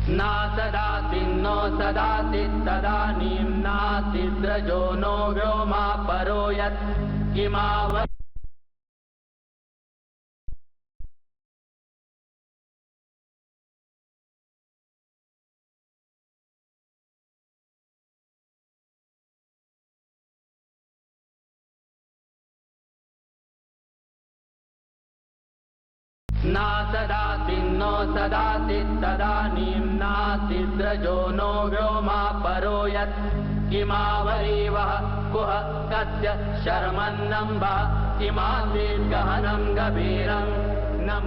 नासदासिन्नो सदासि तदानीं नासिद्रजो नो व्योमा परो यत् किमाव नासदासिन्नो सदासि तदानीं नासिद्रजो नो व्योमा परो यत् किमावरीवः कुह कस्य शर्मन्नं वा किमासीत् गहनं गभीरं न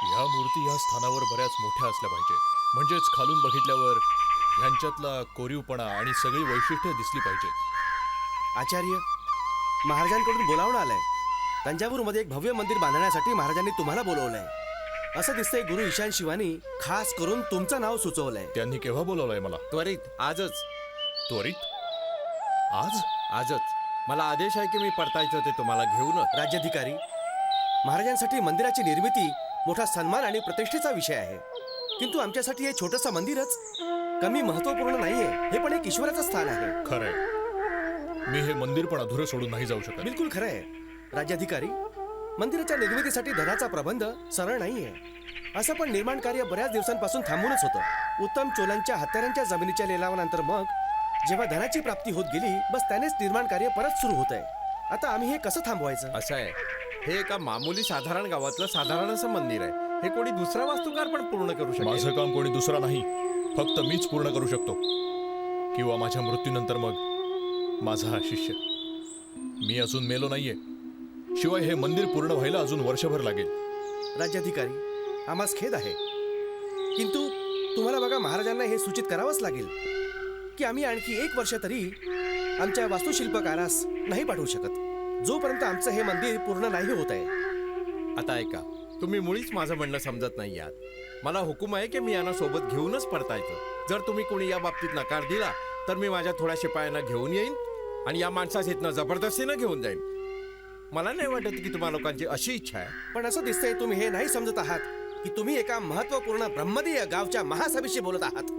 ह्या मूर्ती ह्या स्थानावर बऱ्याच मोठ्या असल्या पाहिजेत, म्हणजेच खालून बघितल्यावर ह्यांच्यातला कोरीवपणा आणि सगळी वैशिष्ट्य दिसली पाहिजेत. आचार्य, महाराजांकडून बोलावणं आलंय. तंजावूरमध्ये एक भव्य मंदिर बांधण्यासाठी महाराजांनी तुम्हाला बोलवलंय. असं दिसतंय गुरु ईशान शिवानी खास करून तुमचं नाव सुचवलंय. त्यांनी केव्हा बोलावलंय मला? त्वरित आजच. त्वरित? आज? आजच. मला आदेश आहे की मी परतायचं ते तुम्हाला घेऊनच. राज्याधिकारी, महाराजांसाठी मंदिराची निर्मिती मोठा सन्मान आणि प्रतिष्ठेचा विषय आहे, किंतु आमच्यासाठी हे छोटंसं मंदिरच कमी महत्वपूर्ण नाहीये. हे पण एक ईश्वराचं स्थान आहे. खरंय, मी हे मंदिर पण अधुरं सोडून नाही जाऊ शकत. बिलकुल खरंय राज्याधिकारी. मंदिराच्या निर्मितीसाठी धनाचा प्रबंध सरळ नाहीये. असं पण निर्माण कार्य बऱ्याच दिवसांपासून थांबूनच होतं. उत्तम चोलांच्या हत्यारांच्या जमिनीच्या लिलावानंतर मग जेव्हा धनाची प्राप्ती होत गेली, बस त्यानेच निर्माण कार्य परत सुरू होत आहे. आता आम्ही हे कसं थांबवायचं? असं आहे, हे एका मामूली साधारण गावातलं साधारण असं मंदिर आहे. हे कोणी दुसरा वास्तुकार पण पूर्ण करू शकतो. माझं काम कोणी दुसरा नाही, फक्त मीच पूर्ण करू शकतो. किंवा माझ्या मृत्यूनंतर मग माझा हा शिष्य. मी अजून मेलो नाहीये. शिवाय हे मंदिर पूर्ण व्हायला अजून वर्षभर लागेल. राज्याधिकारी, आम्हास खेद आहे, किंतु तुम्हाला बघा महाराजांना हे सूचित करावंच लागेल की आम्ही आणखी 1 वर्ष तरी आमच्या वास्तुशिल्पकारास नाही पाठवू शकत, जोपर्यंत आमचं हे मंदिर पूर्ण नाही होत आहे. आता ऐका, तुम्ही मुळीच माझं म्हणणं समजत नाही आहात. मला हुकूम आहे की मी यांना सोबत घेऊनच परतायचं. जर तुम्ही कोणी या बाबतीत नकार दिला तर मी माझ्या थोड्या शिपायांना घेऊन येईन आणि या माणसास इथनं जबरदस्तीनं घेऊन जाईन. मला नाही वाटत की तुम्हा लोकांची अशी इच्छा आहे. पण असं दिसतंय तुम्ही हे नाही समजत आहात की तुम्ही एका महत्त्वपूर्ण ब्रह्मदेय गावच्या महासभेशी बोलत आहात,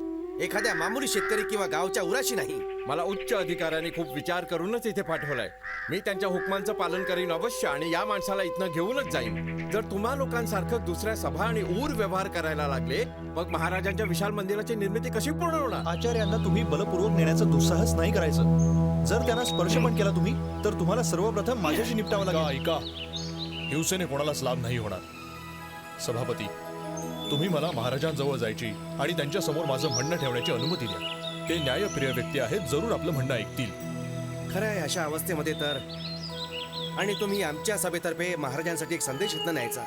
एखाद्या मामूली शेतकरी किंवा गावच्या उराशी नाही. मला उच्च अधिकाऱ्यांनी खूप विचार करूनच इथे पाठवलंय. मी त्यांच्या हुकमांचं पालन करीन अवश्य आणि या माणसाला इथनं घेऊनच जाईन. जर तुम्हा लोकांसारखं दुसऱ्या सभा आणि ऊर व्यवहार करायला लागले, मग महाराजांच्या विशाल मंदिराची निर्मिती कशी पूर्ण होणार? आचार्यांना तुम्ही बलपूर्वक नेण्याचं दुस्साहस नाही करायचं. जर त्यांना स्पर्श पण केला तुम्ही, तर तुम्हाला सर्वप्रथम माझ्याशी निपटावं लागेल. ऐका, हिंसेने कोणालाच लाभ नाही होणार. सभापती, तुम्ही मला महाराजांजवळ जायची आणि त्यांच्या समोर माझं म्हणणं ठेवण्याची अनुमती द्या. ते न्यायप्रिय व्यक्ती आहेत, जरूर आपलं म्हणणं ऐकतील. खरं आहे, अशा अवस्थेमध्ये तर. आणि तुम्ही आमच्या सभेतर्फे महाराजांसाठी एक संदेश इथनं न्यायचा.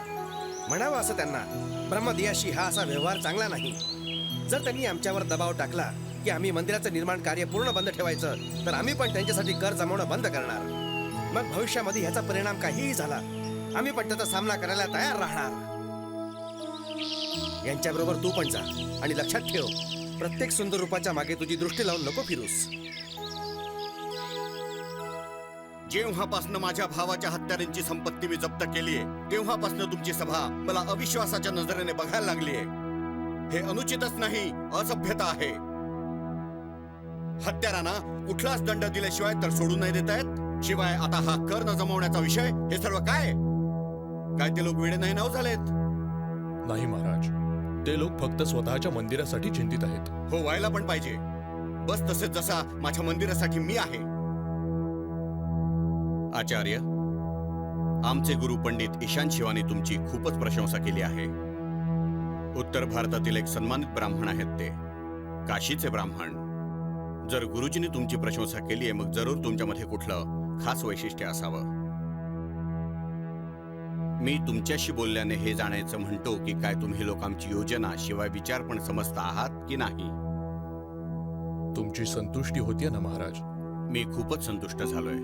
म्हणावं असं त्यांना, ब्रह्मदियाशी हा असा व्यवहार चांगला नाही. जर त्यांनी आमच्यावर दबाव टाकला की आम्ही मंदिराचं निर्माण कार्य पूर्ण बंद ठेवायचं, तर आम्ही पण त्यांच्यासाठी कर जमवणं बंद करणार. मग भविष्यामध्ये ह्याचा परिणाम काहीही झाला, आम्ही पण त्याचा सामना करायला तयार राहणार. यांच्याबरोबर तू पण जा. आणि लक्षात ठेव, प्रत्येक सुंदर रूपाच्या मागे तुझी दृष्टी लावून नको फिरूस. जेव्हापासून माझ्या भावाच्या हत्यारांची संपत्ती मी जप्त केलीये, तेव्हापासून तुमची सभा मला अविश्वासाच्या नजरेने बघायला लागलीये. हे अनुचितच नाही, असभ्यता आहे. हत्यारांना कुठलाच दंड दिल्याशिवाय तर सोडून नाही देत आहेत. शिवाय आता हा कर न जमवण्याचा विषय, हे सर्व काय काय ते लोक वेडे नाही नाव झालेत? नाही महाराज, ते लोक फक्त स्वतःच्या मंदिरासाठी चिंतित आहेत. हो, व्हायला पण पाहिजे. बस तसेच जसा माझ्या मंदिरासाठी मी आहे. आचार्य, आमचे गुरु पंडित ईशान शिवानी तुमची खूपच प्रशंसा केली आहे. उत्तर भारतातील एक सन्मानित ब्राह्मण आहेत ते, काशीचे ब्राह्मण. जर गुरुजींनी तुमची प्रशंसा केली आहे, मग जरूर तुमच्यामध्ये कुठलं खास वैशिष्ट्य असावं. मी तुमच्याशी बोलल्याने हे जाणायचं म्हणतो की काय तुम्ही लोक आमची योजना शिवाय विचार पण समजता आहात की नाही. तुमची संतुष्टी होतीये ना महाराज? मी खूपच संतुष्ट झालोय.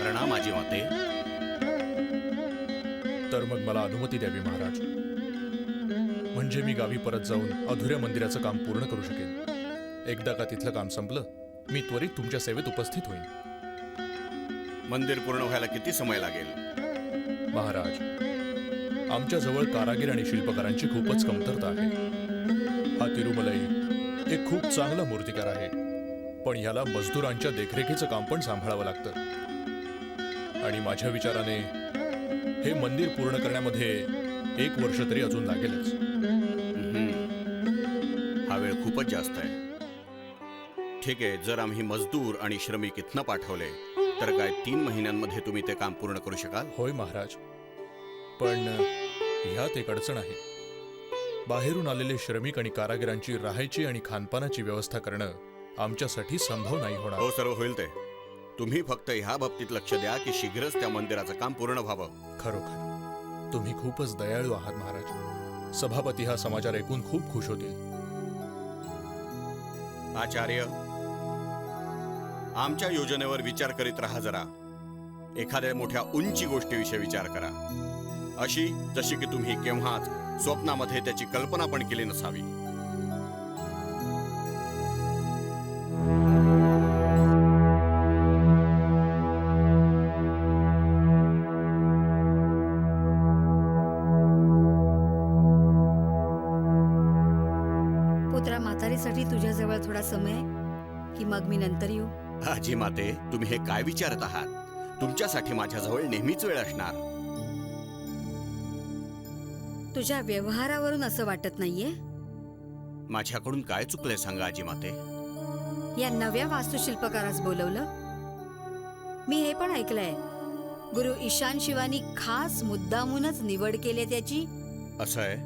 प्रणाम आजी माते. तर मग मला अनुमती द्यावी महाराज, म्हणजे मी गावी परत जाऊन अधुऱ्या मंदिराचं काम पूर्ण करू शकेन. एकदा का तिथलं काम संपलं, मी त्वरित तुमच्या सेवेत उपस्थित होईन. मंदिर पूर्ण व्हायला किती समय लागेल? महाराज, आमच्या जवळ कारागीर आणि शिल्पकारांची खूपच कमतरता आहे. हा तिरुमलाई एक खूप चांगला मूर्तिकार आहे, पण ह्याला मजदूरांच्या देखरेखीचं काम पण सांभाळावं लागतं. आणि माझ्या विचाराने हे मंदिर पूर्ण करण्यामध्ये 1 वर्ष तरी अजून लागेलच. हा वेळ खूपच जास्त आहे. ठीक आहे, जर आम्ही मजदूर आणि श्रमिक इथनं पाठवले तर काय 3 महिन्यांमध्ये तुम्ही ते काम पूर्ण करू शकाल? होय महाराज, पण ह्यात एक अडचण आहे. बाहेरून आलेले श्रमिक आणि कारागिरांची राहायची आणि खानपानाची व्यवस्था करणं आमच्यासाठी संभव नाही होणार. हो, सर्व होईल ते. तुम्ही फक्त ह्या बाबतीत लक्ष द्या की शीघ्रच त्या मंदिराचं काम पूर्ण व्हावं. खरोखर तुम्ही खूपच दयाळू आहात महाराज. सभापती हा समाचार ऐकून खूप खुश होतील. आचार्य, आमच्या योजनेवर विचार करीत राहा जरा. एखाद्या मोठ्या उंची गोष्टीविषयी विचार करा, अशी जशी की तुम्ही केव्हाच स्वप्नामध्ये त्याची कल्पना पण केली नसावी. पुत्रा, म्हातारीसाठी तुझ्याजवळ थोडा समय की मग मी नंतर येऊ? आजी माते, तुम्ही हे काय विचारत आहात? तुमच्यासाठी माझ्याजवळ नेहमीच वेळ असणार. तुझ्या व्यवहारावरून असं वाटत नाहीये? माझ्याकडून काय चुकलंय सांगा आजी माते. या नव्या वास्तुशिल्पकारास बोलवलं? मी हे पण ऐकलंय, गुरु ईशान शिवानी खास मुद्दामूनच निवड केली त्याची. असं आहे,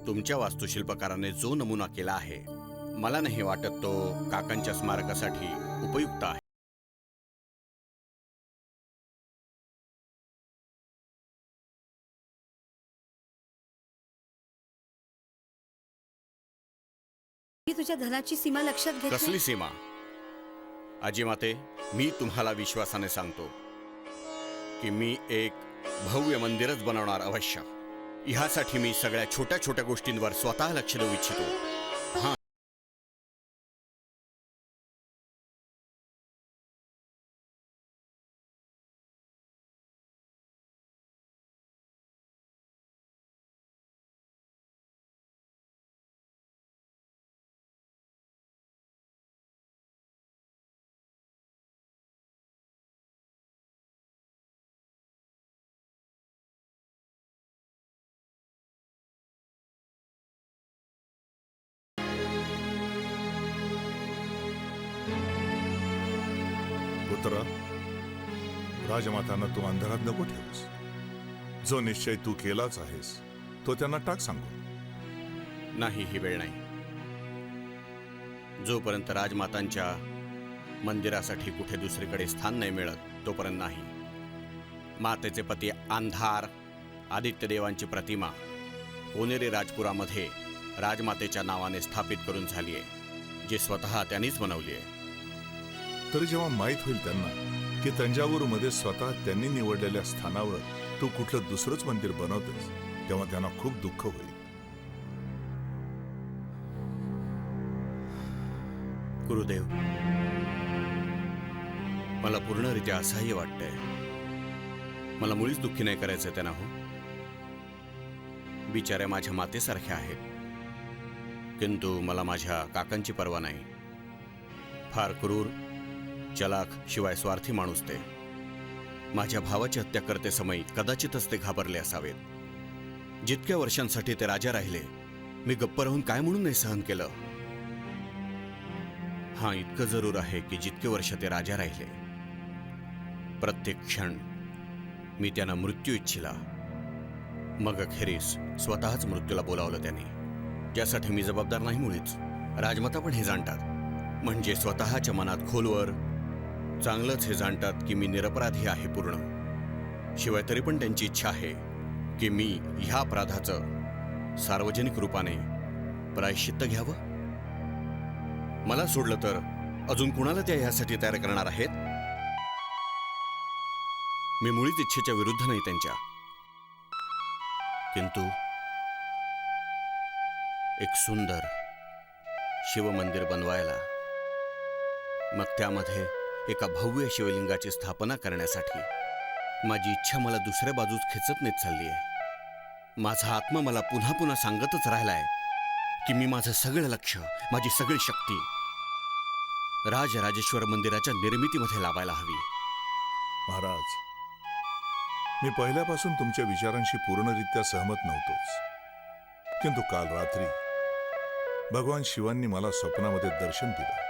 तुमच्या वास्तुशिल्पकाराने जो नमुना केला आहे, मला नाही वाटत तो काकांच्या स्मारकासाठी उपयुक्त आहे. मी तुझ्या धनाची सीमा लक्षात घेतली. कसली सीमा? आजी माते, मी तुम्हाला विश्वासाने सांगतो की मी एक भव्य मंदिरच बनवणार अवश्य. ह्यासाठी मी सगळ्या छोट्या छोट्या गोष्टींवर स्वतः लक्ष देऊ इच्छितो. हां, पुत्रा, राजमातांना तू अंधारात नको ठेवूस. जो निश्चय तू केलाच आहेस तो त्यांना टाक सांगू. नाही, ही वेळ नाही. जोपर्यंत राजमातांच्या मंदिरासाठी कुठे दुसरीकडे स्थान नाही मिळत तोपर्यंत नाही. मातेचे पती अंधार आदित्य देवांची प्रतिमा कोनेरी राजपुरामध्ये राजमातेच्या नावाने स्थापित करून झाली आहे, जी स्वतः त्यांनीच बनवली आहे. तरी जेव्हा माहीत होईल त्यांना की तंजावूरमध्ये स्वतः त्यांनी निवडलेल्या स्थानावर तू कुठलं दुसरंच मंदिर बनवतेस, तेव्हा त्यांना खूप दुःख होईल. गुरुदेव, मला पूर्णरित्या असह्य वाटतंय. मला मुळीच दुःखी नाही करायचं त्यांना. हो, बिचाऱ्या माझ्या मातेसारख्या आहेत, किंतु मला माझ्या काकांची पर्वा नाही. फार क्रूर, चलाख, शिवाय स्वार्थी माणूस ते. माझ्या भावाची हत्या करते समय कदाचितच ते घाबरले असावेत. जितक्या वर्षांसाठी ते राजा राहिले, मी गप्प राहून काय म्हणून नाही सहन केलं. हां, इतकं जरूर आहे की जितके वर्ष ते राजा राहिले, प्रत्येक क्षण मी त्यांना मृत्यू इच्छिला. मग अखेरीस स्वतःच मृत्यूला बोलावलं त्यांनी, ज्यासाठी मी जबाबदार नाही मुळीच. राजमाता पण हे जाणतात, म्हणजे स्वतःच्या मनात खोलवर चांगलंच हे जाणतात की मी निरपराधी आहे पूर्ण. शिवाय तरी पण त्यांची इच्छा आहे की मी ह्या अपराधाचं सार्वजनिक रूपाने प्रायश्चित्त घ्यावं. मला सोडलं तर अजून कुणाला त्या ह्यासाठी तयार करणार आहेत? मी मुळीच इच्छेच्या विरुद्ध नाही त्यांच्या, किंतु एक सुंदर शिवमंदिर बनवायला, मग त्यामध्ये एका भव्य शिवलिंगाची स्थापना करण्यासाठी माझी इच्छा मला दुसऱ्या बाजूस खेचत नेत चालली आहे. माझा आत्मा मला पुन्हा पुन्हा सांगतच राहिलाय की मी माझं सगळं लक्ष, माझी सगळी शक्ती राजराजेश्वर मंदिराच्या निर्मितीमध्ये लावायला हवी. महाराज, मी पहिल्यापासून तुमच्या विचारांशी पूर्णरित्या सहमत नव्हतोच, किंतु काल रात्री भगवान शिवांनी मला स्वप्नामध्ये दर्शन दिलं.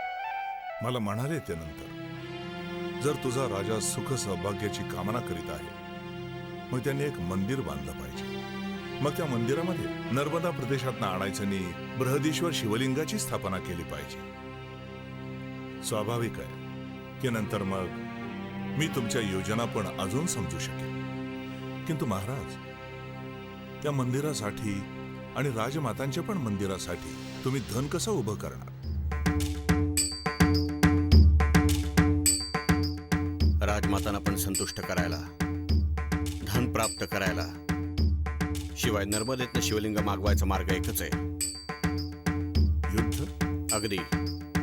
मला म्हणाले त्यानंतर, जर तुझा राजा सुख सौभाग्याची कामना करीत आहे, मग त्यांनी एक मंदिर बांधलं पाहिजे. मग त्या मंदिरामध्ये नर्मदा प्रदेशातनं आणायचं आणि बृहदीश्वर शिवलिंगाची स्थापना केली पाहिजे. स्वाभाविक आहे की नंतर मग मी तुमच्या योजना पण अजून समजू शकेन. किंतु महाराज, त्या मंदिरासाठी आणि राजमातांच्या पण मंदिरासाठी तुम्ही धन कसं उभं करणार? राजमातांना पण संतुष्ट करायला, धन प्राप्त करायला, शिवाय नर्मदेतनं शिवलिंग मागवायचा मार्ग एकच आहे. युद्ध? अगदी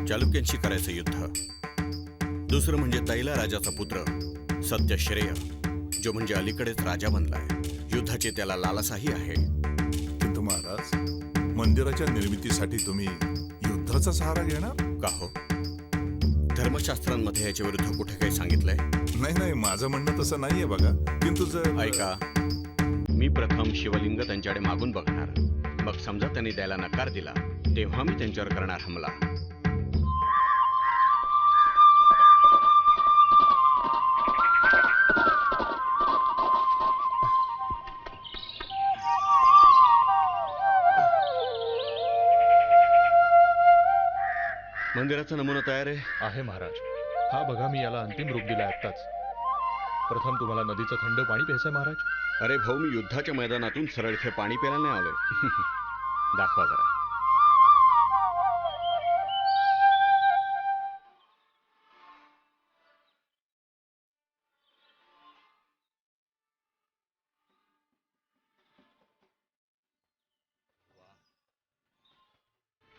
चालुक्यांशी करायचं युद्ध. दुसरं म्हणजे तैला राजाचा पुत्र सत्यश्रेय, जो म्हणजे अलीकडेच राजा बनलाय. युद्धाची त्याला लालसाही आहे. किंतु महाराज, मंदिराच्या निर्मितीसाठी तुम्ही युद्धाचा सहारा घेणार? का हो? धर्मशास्त्रांमध्ये याच्या विरुद्ध कुठे काही सांगितलंय? नाही नाही, माझं म्हणणं तसं नाहीये बघा. किंतु जर ऐका, मी प्रथम शिवलिंग त्यांच्याकडे मागून बघणार. मग समजा त्यांनी द्यायला नकार दिला, तेव्हा मी त्यांच्यावर करणार हमला. मंदिराचा नमुना तयार आहे महाराज. हा बघा, मी याला अंतिम रूप दिलं आत्ताच. प्रथम तुम्हाला नदीचं थंड पाणी प्यायचंय महाराज. अरे भाऊ, मी युद्धाच्या मैदानातून सरळ इथे पाणी प्यायला नाही आलोय. दाखवा जरा.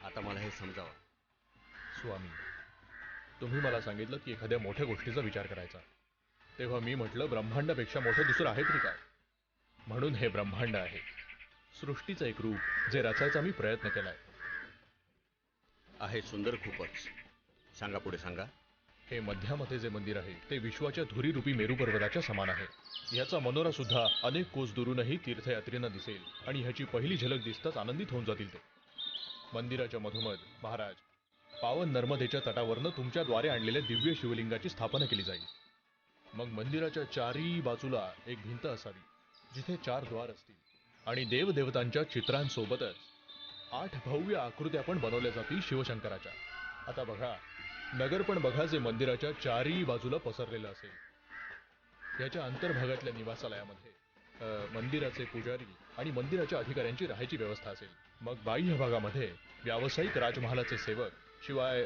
आता मला हे समजावं. स्वामी, तुम्ही मला सांगितलं की एखाद्या मोठ्या गोष्टीचा विचार करायचा, तेव्हा मी म्हटलं ब्रह्मांडापेक्षा मोठं दुसरं आहे तरी काय. म्हणून हे ब्रह्मांड आहे, सृष्टीचं एक रूप जे रचायचा मी प्रयत्न केलाय. आहे सुंदर खूपच. सांगा, पुढे सांगा. हे मध्यामध्ये जे मंदिर आहे ते विश्वाच्या धुरीरूपी मेरू पर्वताच्या समान आहे. ह्याचा मनोरा सुद्धा अनेक कोस दुरूनही तीर्थयात्रींना दिसेल आणि ह्याची पहिली झलक दिसताच आनंदित होऊन जातील ते. मंदिराच्या मधोमध महाराज पावन नर्मदेच्या तटावरनं तुमच्याद्वारे आणलेल्या दिव्य शिवलिंगाची स्थापना केली जाईल. मग मंदिराच्या चारही बाजूला एक भिंत असावी जिथे 4 द्वार असतील आणि देवदेवतांच्या चित्रांसोबतच 8 भव्य आकृत्या पण बनवल्या जातील शिवशंकराच्या. आता बघा, नगर पण बघा जे मंदिराच्या चारही बाजूला पसरलेलं असेल. याच्या अंतर्भागातल्या निवासालयामध्ये मंदिराचे पुजारी आणि मंदिराच्या अधिकाऱ्यांची राहायची व्यवस्था असेल. मग बाह्य भागामध्ये व्यावसायिक राजमहालाचे सेवक, शिवाय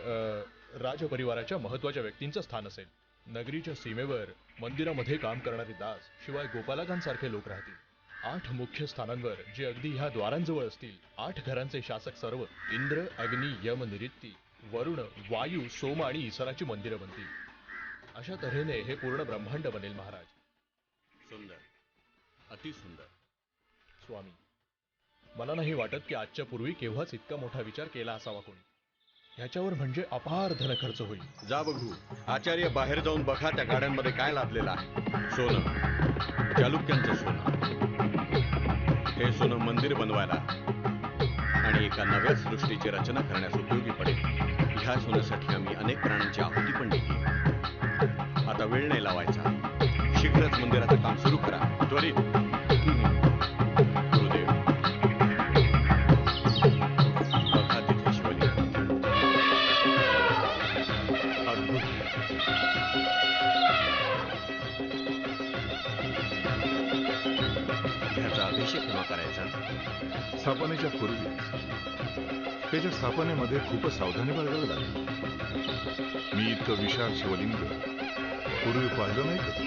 राजपरिवाराच्या महत्वाच्या व्यक्तींचं स्थान असेल. नगरीच्या सीमेवर मंदिरामध्ये काम करणारे दास, शिवाय गोपालकांसारखे लोक राहतील. 8 मुख्य स्थानांवर, जे अगदी ह्या द्वारांजवळ असतील, 8 घरांचे शासक सर्व, इंद्र, अग्नी, यम, निरित्ती, वरुण, वायू, सोम आणि ईशानाची मंदिरं बनतील. अशा तऱ्हेने हे पूर्ण ब्रह्मांड बनेल महाराज. सुंदर, अतिसुंदर. स्वामी, मला नाही वाटत की आजच्या पूर्वी केव्हाच इतका मोठा विचार केला असावा कोणी. ह्याच्यावर म्हणजे अपार धन खर्च होईल. जा बघू. आचार्य, बाहेर जाऊन बघा त्या गाड्यांमध्ये काय लादलेलं आहे. सोनं, चालुक्यांचं सोनं. हे सोनं मंदिर बनवायला आणि एका नव्या सृष्टीची रचना करण्यास उपयोगी पडेल. ह्या सोन्यासाठी आम्ही अनेक प्राण्यांची आहुती पण दिली. आता वेळ नाही लावायचा. शीघ्रच मंदिराचं काम सुरू करा, त्वरित. गुरुदेव, बघा तिथे शिवलिंग. अद्भुत. ह्याचा अभिषेक केव्हा करायचा? स्थापनेच्या पूर्वी. त्याच्या स्थापनेमध्ये खूपच सावधानी बाळगावी लागली. मी इतकं विशाल शिवलिंग पूर्वी पाहिलं नाही कधी.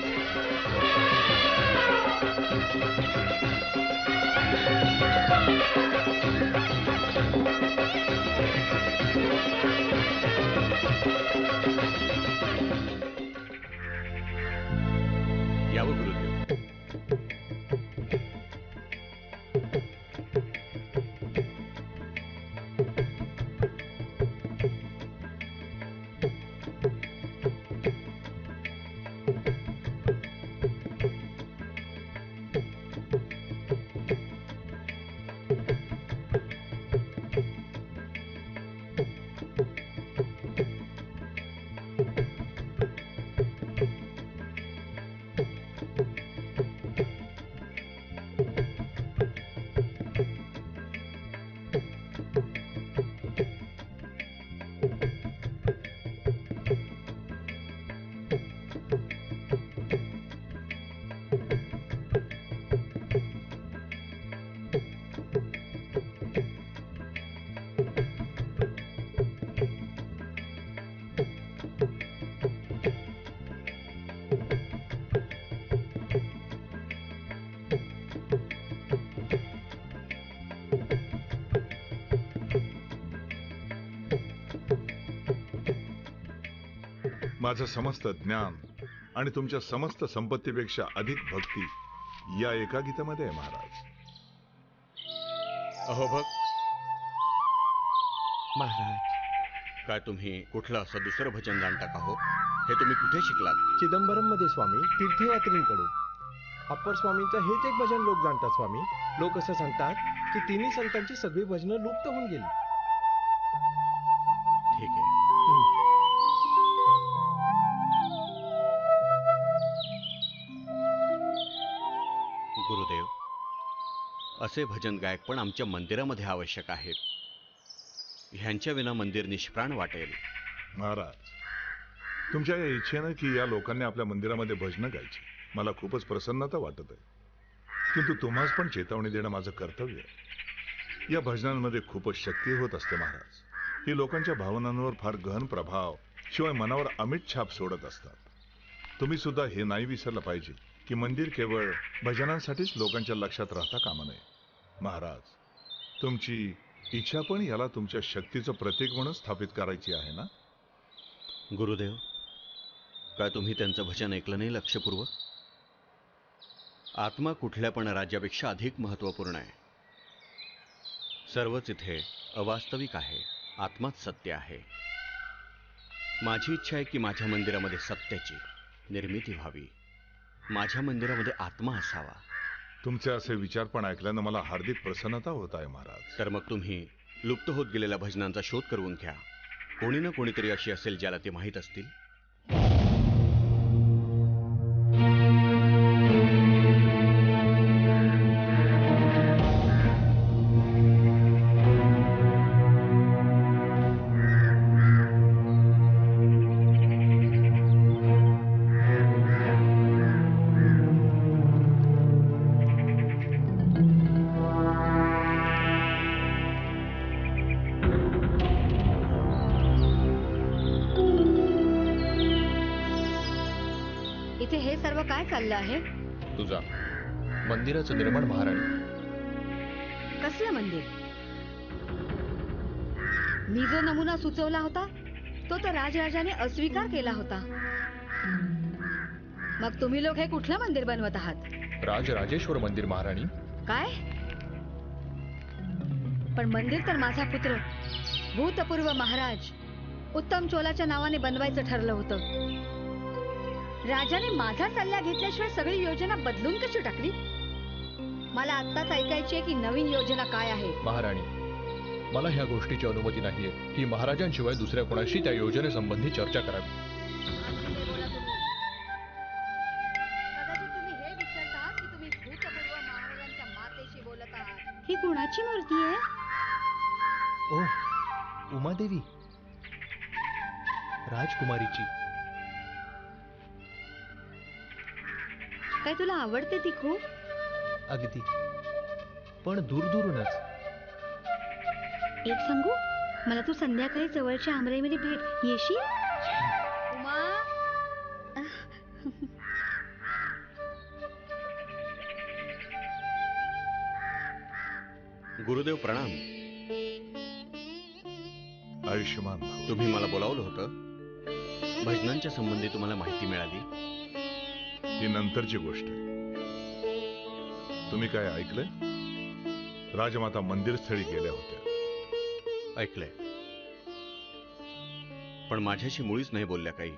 यावं गुरुदेव. माझं समस्त ज्ञान आणि तुमच्या समस्त संपत्तीपेक्षा अधिक भक्ती या एका गीतामध्ये आहे महाराज. अहो भक्त महाराज, काय तुम्ही कुठलं असं दुसरं भजन जाणता का हो? हे तुम्ही कुठे शिकलात? चिदंबरम मध्ये स्वामी, तीर्थयात्रींकडून. अप्पर स्वामींचं हेच एक भजन लोक जाणतात स्वामी. लोक असं सांगतात की तिन्ही संतांची सगळी भजनं लुप्त होऊन गेली. ठीक आहे. गुरुदेव, असे भजन गायक पण आमच्या मंदिरामध्ये आवश्यक आहेत. ह्यांच्या विना मंदिर निष्प्राण वाटेल. महाराज, तुमच्या या इच्छेनं की या लोकांनी आपल्या मंदिरामध्ये भजनं गायची मला खूपच प्रसन्नता वाटत आहे. किंतु तुम्हास पण चेतावणी देणं माझं कर्तव्य आहे. या भजनांमध्ये खूपच शक्ती होत असते महाराज. ही लोकांच्या भावनांवर फार गहन प्रभाव, शिवाय मनावर अमिट छाप सोडत असतात. तुम्ही सुद्धा हे नाही विसरलं पाहिजे की मंदिर केवळ भजनांसाठीच लोकांच्या लक्षात राहता कामा नये. महाराज, तुमची इच्छा पण याला तुमच्या शक्तीचं प्रतीक म्हणून स्थापित करायची आहे ना? गुरुदेव, काय तुम्ही त्यांचं भजन ऐकलं नाही लक्षपूर्वक? आत्मा कुठल्या पण राज्यापेक्षा अधिक महत्त्वपूर्ण आहे. सर्वच इथे अवास्तविक आहे. आत्माच सत्य आहे. माझी इच्छा आहे की माझ्या मंदिरामध्ये सत्याची निर्मिती व्हावी. माझ्या मंदिरामध्ये आत्मा असावा. तुमचे असे विचार पण ऐकल्यानं मला हार्दिक प्रसन्नता होत आहे महाराज. तर मग तुम्ही लुप्त होत गेलेल्या भजनांचा शोध करून घ्या. कोणी ना कोणीतरी अशी असेल ज्याला ते माहीत असतील. चाललं आहे? तुझा मंदिराचं निर्माण महाराणी. कसलं मंदिर? मी जो नमुना सुचवला होता तो तर राजराजाने अस्वीकार केला होता. मग तुम्ही लोक हे कुठलं मंदिर बनवत आहात? राजराजेश्वर मंदिर महाराणी. काय? पण मंदिर तर माझा पुत्र भूतपूर्व महाराज उत्तम चोलाच्या नावाने बनवायचं ठरलं होतं. राजाने माझा सल्ला घेतल्याशिवाय सगळी योजना बदलून कशी टाकली? मला आत्ताच ऐकायची आहे की नवीन योजना काय आहे. महाराणी, मला ह्या गोष्टीची अनुमती नाहीये की महाराजांशिवाय दुसऱ्या कोणाशी त्या योजनेसंबंधी चर्चा करावी. कदाचित तुम्ही हे विसरतात की तुम्ही भूतपूर्व महाराजांच्या मातेशी बोलत आहात. ही कुणाची मूर्ती आहे? ओ उमादेवी, राजकुमारीची. काय तुला आवडते ती खूप? अगदी, पण दूरदूरूनच. एक सांगू, मला तू संध्याकाळी जवळच्या आमराईमध्ये भेट येशील? उमा, गुरुदेव प्रणाम. आयुष्यमान भाव. तुम्ही मला बोलावलं होतं. भजनांच्या संबंधी तुम्हाला माहिती मिळाली? ही नंतरची गोष्ट आहे. तुम्ही काय ऐकलंय? राजमाता मंदिरस्थळी गेल्या होत्या. ऐकलंय, पण माझ्याशी मुळीच नाही बोलल्या काही.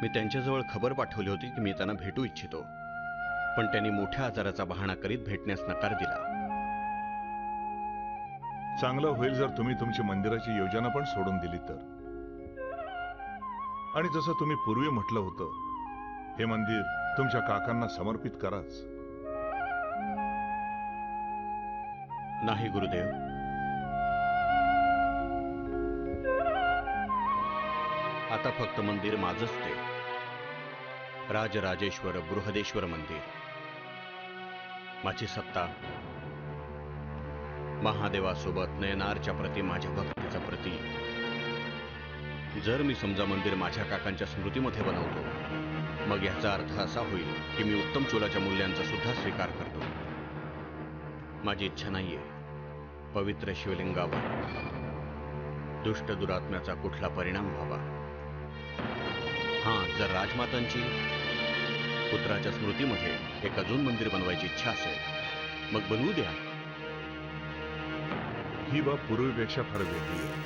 मी त्यांच्याजवळ खबर पाठवली होती की मी त्यांना भेटू इच्छितो, पण त्यांनी मोठ्या आजाराचा बहाणा करीत भेटण्यास नकार दिला. चांगलं होईल जर तुम्ही तुमची मंदिराची योजना पण सोडून दिली तर. आणि जसं तुम्ही पूर्वी म्हटलं होतं, हे मंदिर तुमच्या काकांना समर्पित कराच. नाही गुरुदेव, आता फक्त मंदिर माझंच ते. राजराजेश्वर बृहदेश्वर मंदिर. माझी सत्ता महादेवासोबत नयनारच्या प्रती माझ्या भक्तीचं प्रतीक. जर मी समजा मंदिर माझ्या काकांच्या स्मृतीमध्ये बनवतो, मग याचा अर्थ असा होईल की मी उत्तम चोलाच्या मूल्यांचा सुद्धा स्वीकार करतो. माझी इच्छा नाहीये पवित्र शिवलिंगावर दुष्ट दुरात्म्याचा कुठला परिणाम व्हावा. हां, जर राजमातांची पुत्राच्या स्मृतीमध्ये एक अजून मंदिर बनवायची इच्छा असेल, मग बनवू द्या. ही बाब पूर्वीपेक्षा फार वेगळी आहे.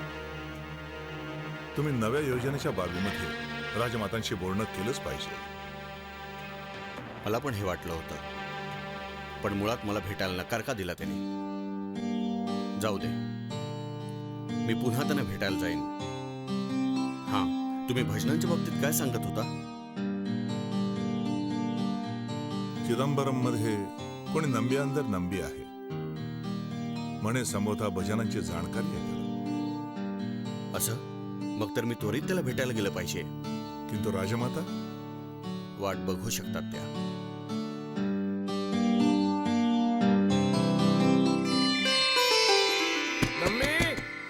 तुम्ही नव्या योजनेच्या बाबीमध्ये राजमातांशी बोलणं केलंच पाहिजे. मला पण हे वाटलं होतं, पण मुळात मला भेटायला नकार का दिला त्यांनी? जाऊ दे, मी पुन्हा त्यांना भेटायला जाईन. हां, तुम्ही भजनांच्या बाबतीत काय सांगत होता? चिदंबरम मध्ये कोणी नंबी अंदर नंबी आहे म्हणे, संबोधा भजनांची जाणकारी आहे त्याला. असं? मग तर मी त्वरित त्याला भेटायला गेलं पाहिजे. किंतु राजमाता वाट बघू शकतात त्या. नम्मी,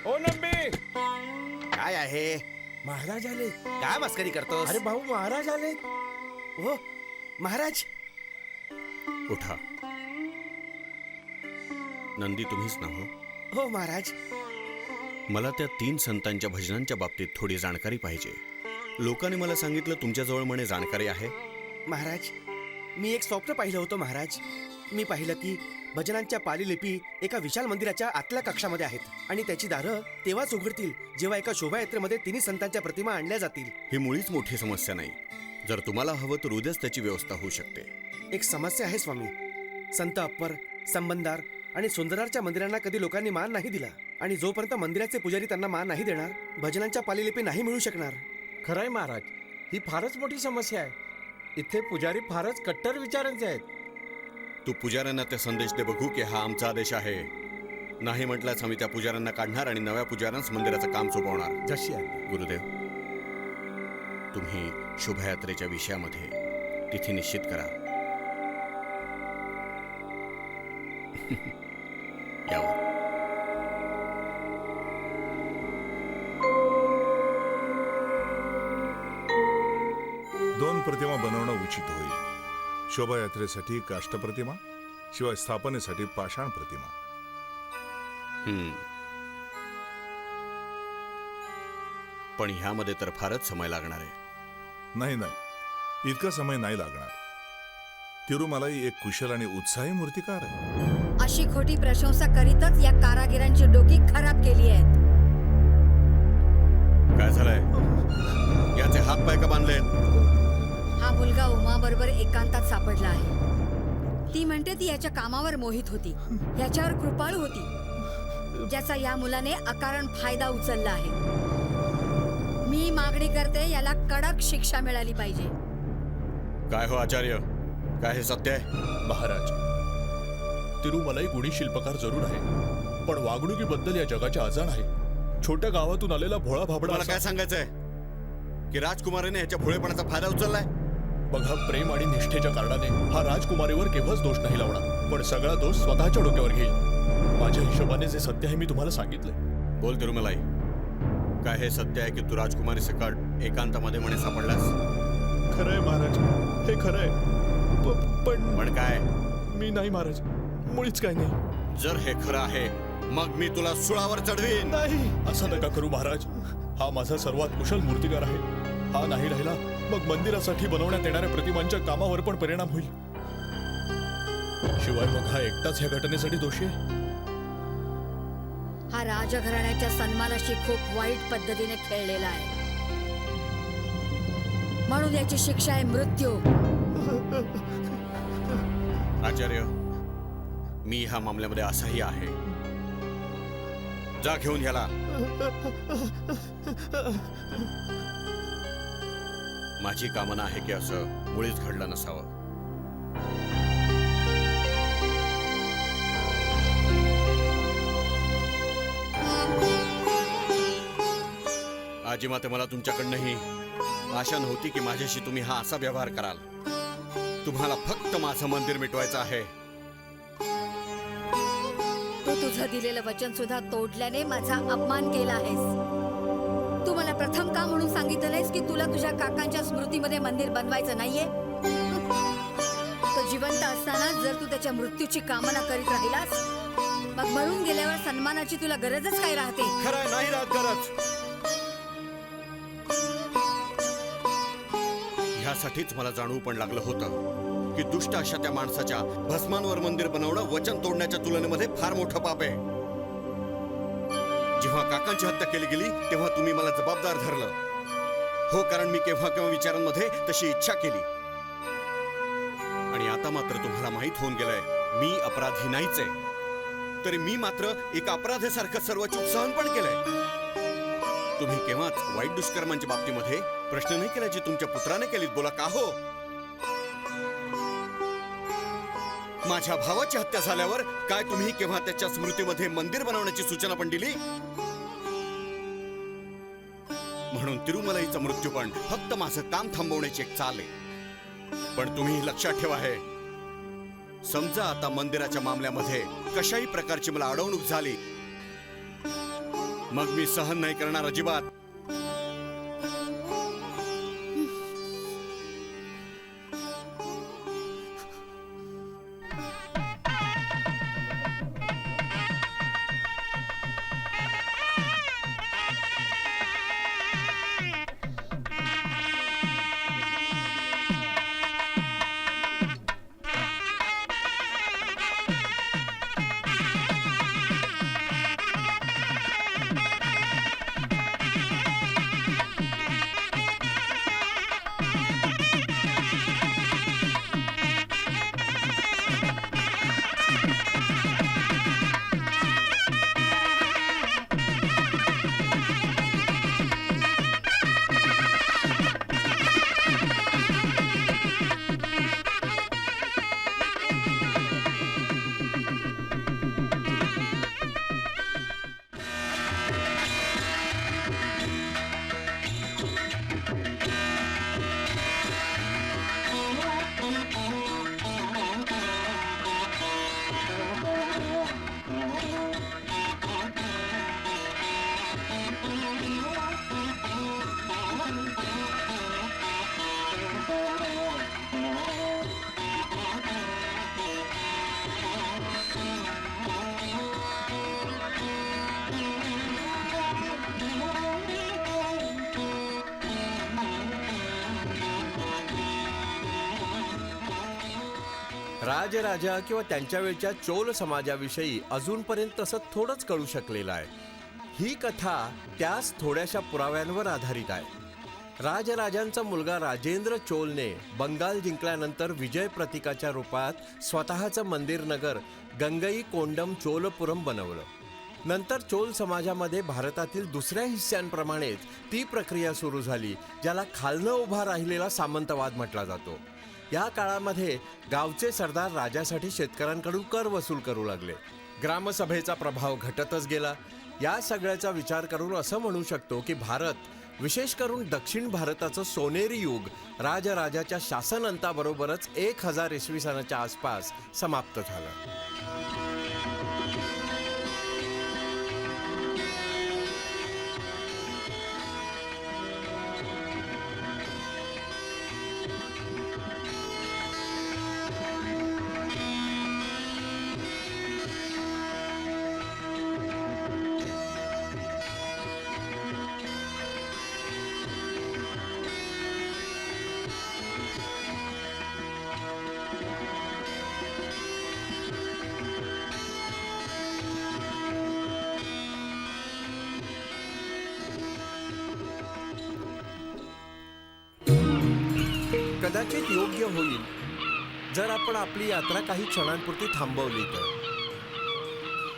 ओ नम्मी, काय आहे? महाराज आले. काय मस्करी करतोस? अरे भाऊ, महाराज आले. हो महाराज. उठा. नंदी तुम्हीच ना? हो महाराज. मला त्या 3 संतांच्या भजनांच्या बाबतीत थोडी जाणकारी पाहिजे. लोकांनी मला सांगितलं तुमच्याजवळ म्हणे जाणकारी आहे. महाराज, मी एक स्वप्न पाहिलं होतं महाराज. मी पाहिलं की भजनांच्या पालीलिपी एका विशाल मंदिराच्या आतल्या कक्षामध्ये आहेत आणि त्याची दारं तेव्हाच उघडतील जेव्हा एका शोभायात्रेमध्ये 3 संतांच्या प्रतिमा आणल्या जातील. ही मुळीच मोठी समस्या नाही. जर तुम्हाला हवं तर उद्याच त्याची व्यवस्था होऊ शकते. एक समस्या आहे स्वामी. संत अप्पर, संबंधार आणि सुंदरारच्या मंदिरांना कधी लोकांनी मान नाही दिला आणि जोपर्यंत मंदिराचे पुजारी त्यांना मान नाही देणार, भजनांच्या पालीलिपी नाही मिळू शकणार. खरंय महाराज, ही फारच मोठी समस्या आहे. इथे पुजारी फारच कट्टर विचारांचे आहेत. तू पुजाऱ्यांना ते संदेश दे बघू की हा आमचा आदेश आहे. नाही म्हटल्यास आम्ही त्या पुजाऱ्यांना काढणार आणि नव्या पुजाऱ्यांस मंदिराचं काम सोपवणार. जशी आहे. गुरुदेव, तुम्ही शोभायात्रेच्या विषयामध्ये तिथी निश्चित करा. यावर 2 प्रतिमा बनवणं उचित होईल. शोभायात्रेसाठी काष्टप्रतिमा, शिवाय स्थापनेसाठी पाषाण प्रतिमा. पण ह्यामध्ये तर फारच समय लागणार आहे. नाही नाही, इतका समय नाही लागणार. तिरुमलाई एक कुशल आणि उत्साही मूर्तिकार आहे. अशी खोटी प्रशंसा करीतच या कारागिरांची डोकी खराब केली आहेत. काय झालंय? याचे हात पाय का बांधलेत? हा मुलगा उमा बरोबर एकांतात सापडला आहे. ती म्हणते ती याच्या कामावर मोहित होती, याच्यावर कृपाळू होती, ज्याचा या मुलाने अकारण फायदा उचलला आहे. मी मागणी करते याला कडक शिक्षा मिळाली पाहिजे. काय हो आचार्य, काय हे सत्य आहे? महाराज, तिरुमलाई गुणी शिल्पकार जरूर आहे, पण वागणुकीबद्दल या जगाच्या अजाण आहे. छोट्या गावातून आलेला भोळा भाबडा मला काय सांगायचंय की राजकुमारीने ह्याच्या भोळेपणाचा फायदा उचललाय? बघा, प्रेम आणि निष्ठेच्या कारणाने हा राजकुमारीवर केव्हाच दोष नाही लावणार, पण सगळा दोष स्वतःच्या डोक्यावर घेईल. माझ्या हिशोबाने जे सत्य आहे मी तुम्हाला सांगितलंय. बोल तिरुमलाई, काय हे सत्य आहे की तू राजकुमारी सकट एकांतामध्ये म्हणे सापडलास? खरंय महाराज, हे खरंय. पण काय? मी नाही महाराज, मुळीच काय नाही. जर हे खरं आहे मग मी तुला सुळावर चढवीन. नाही, असं नका करू महाराज. हा माझा सर्वात कुशल मूर्तिकार आहे. हा नाही राहिला मग मंदिरासाठी बनवण्यात येणाऱ्या प्रतिमांच्या कामावर पण परिणाम होईल. शिवाय मग हा एकटाच ह्या घटनेसाठी दोषी आहे. हा राजघराण्याच्या सन्मानाशी खूप वाईट पद्धतीने खेळलेला आहे, म्हणून याची शिक्षा आहे मृत्यू. आचार्य, मी ह्या मामल्यामध्ये असाही आहे. जा घेऊन ह्याला. माझी कामना आहे की असं मुळीच घडलं नसावं. आजी माते, मला तुमच्याकडनंही आशा नव्हती की माझ्याशी तुम्ही हा असा व्यवहार कराल. तुम्हाला फक्त माझं मंदिर मिटवायचं आहे. तू तुझं दिलेलं वचन सुद्धा तोडल्याने माझा अपमान केला आहेस. तू मला प्रथम का म्हणून सांगितलं नाहीस की तुला तुझ्या काकांच्या स्मृतीमध्ये मंदिर बनवायचं नाहीये? तो जिवंत असताना जर तू त्याच्या मृत्यूची कामना करीत राहिलास, मग मरून गेल्यावर सन्मानाची तुला गरजच काय राहते? खरं नाही राहत गरज. ह्यासाठीच मला जाणवू पण लागलं होतं की दुष्ट अशा त्या माणसाच्या भस्मांवर मंदिर बनवणं वचन तोडण्याच्या तुलनेमध्ये फार मोठं पाप आहे. जेव्हा काकांची हत्या केली गेली तेव्हा तुम्ही मला जबाबदार धरलं. हो, कारण मी केव्हा केव्हा विचारांमध्ये तशी इच्छा केली. आणि आता मात्र तुम्हाला माहित होऊन गेलंय मी अपराधी नाहीच आहे, तरी मी मात्र एका अपराध्यासारखं सर्व चूक सहन पण केलंय. तुम्ही केव्हाच वाईट दुष्कर्मांच्या बाबतीमध्ये प्रश्न नाही केला जी तुमच्या पुत्राने केलीत. बोला का हो? माझ्या भावाची हत्या झाल्यावर काय तुम्ही केव्हा त्याच्या स्मृतीमध्ये मंदिर बनवण्याची सूचना पण दिली? म्हणून तिरुमलाईचा मृत्यू पण फक्त माझं काम थांबवण्याची एक चाल आहे. पण तुम्ही लक्षात ठेवा, हे समजा आता मंदिराच्या मामल्यामध्ये कशाही प्रकारची मला अडवणूक झाली, मग मी सहन नाही करणार अजिबात. राजराजा किंवा त्यांच्या वेळच्या चोल समाजाविषयी अजूनपर्यंत तसं थोडंच कळू शकलेलं आहे. ही कथा त्याच थोड्याशा पुराव्यांवर आधारित आहे. राजराजांचा मुलगा राजेंद्र चोलने बंगाल जिंकल्यानंतर विजय प्रतीकाच्या रूपात स्वतःचं मंदिर नगर गंगई कोंडम चोलपुरम बनवलं. नंतर चोल समाजामध्ये भारतातील दुसऱ्या हिस्स्यांप्रमाणेच ती प्रक्रिया सुरू झाली, ज्याला खालनं उभा राहिलेला सामंतवाद म्हटला जातो. या काळामध्ये गावचे सरदार राजासाठी शेतकऱ्यांकडून कर वसूल करू लागले. ग्रामसभेचा प्रभाव घटतच गेला. या सगळ्याचा विचार करून असं म्हणू शकतो की भारत, विशेष करून दक्षिण भारताचं सोनेरी युग राजराजाच्या शासनंताबरोबरच 1000 इसवी सनाच्या आसपास समाप्त झालं. कदाचित योग्य होईल जर आपण आपली यात्रा काही क्षणांपुरती थांबवली तर.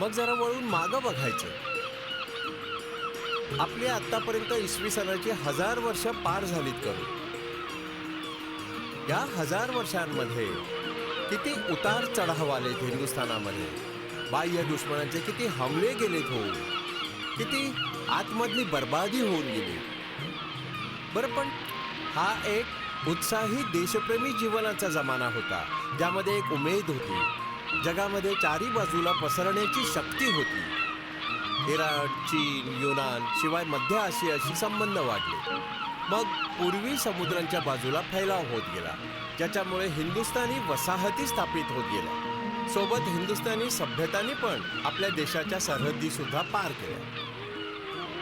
मग जरा वळून मागं बघायचं. आपली आतापर्यंत इसवी सनाची 1000 वर्ष पार झालीत करू. या 1000 वर्षांमध्ये किती उतार चढाव आलेत हिंदुस्थानामध्ये. बाह्य दुश्मनांचे किती हमले गेलेत होऊन, किती आतमधली बर्बादी होऊन गेली. बरं, पण हा एक उत्साही देशप्रेमी जीवनाचा जमाना होता, ज्यामध्ये एक उमेद होती. जगामध्ये चारी बाजूला पसरण्याची शक्ती होती. इराण, चीन, युनान शिवाय मध्य आशियाशी संबंध वाढले. मग पूर्वी समुद्रांच्या बाजूला फैलाव होत गेला, ज्याच्यामुळे हिंदुस्थानी वसाहती स्थापित होत गेल्या. सोबत हिंदुस्थानी सभ्यतांनी पण आपल्या देशाच्या सरहद्दी सुद्धा पार केल्या.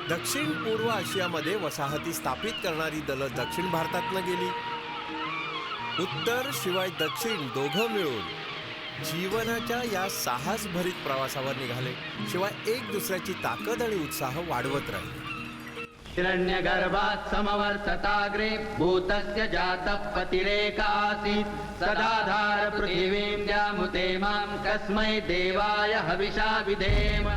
दक्षिण पूर्व आशियामध्ये वसाहती स्थापित करणारी दलं दक्षिण भारतातनं गेली. उत्तर शिवाय दक्षिण दोघं मिळून जीवनाच्या या साहसभरीत प्रवासावर निघाले. शिवाय एक दुसऱ्याची ताकद आणि उत्साह वाढवत राहिले. हिरण्यगर्भात् समवर्तताग्रे भूतस्य जातः पतिरेक आसीत् सदाधार पृथिवीं द्यामुते मां कस्मै देवाय हविषा विधेम.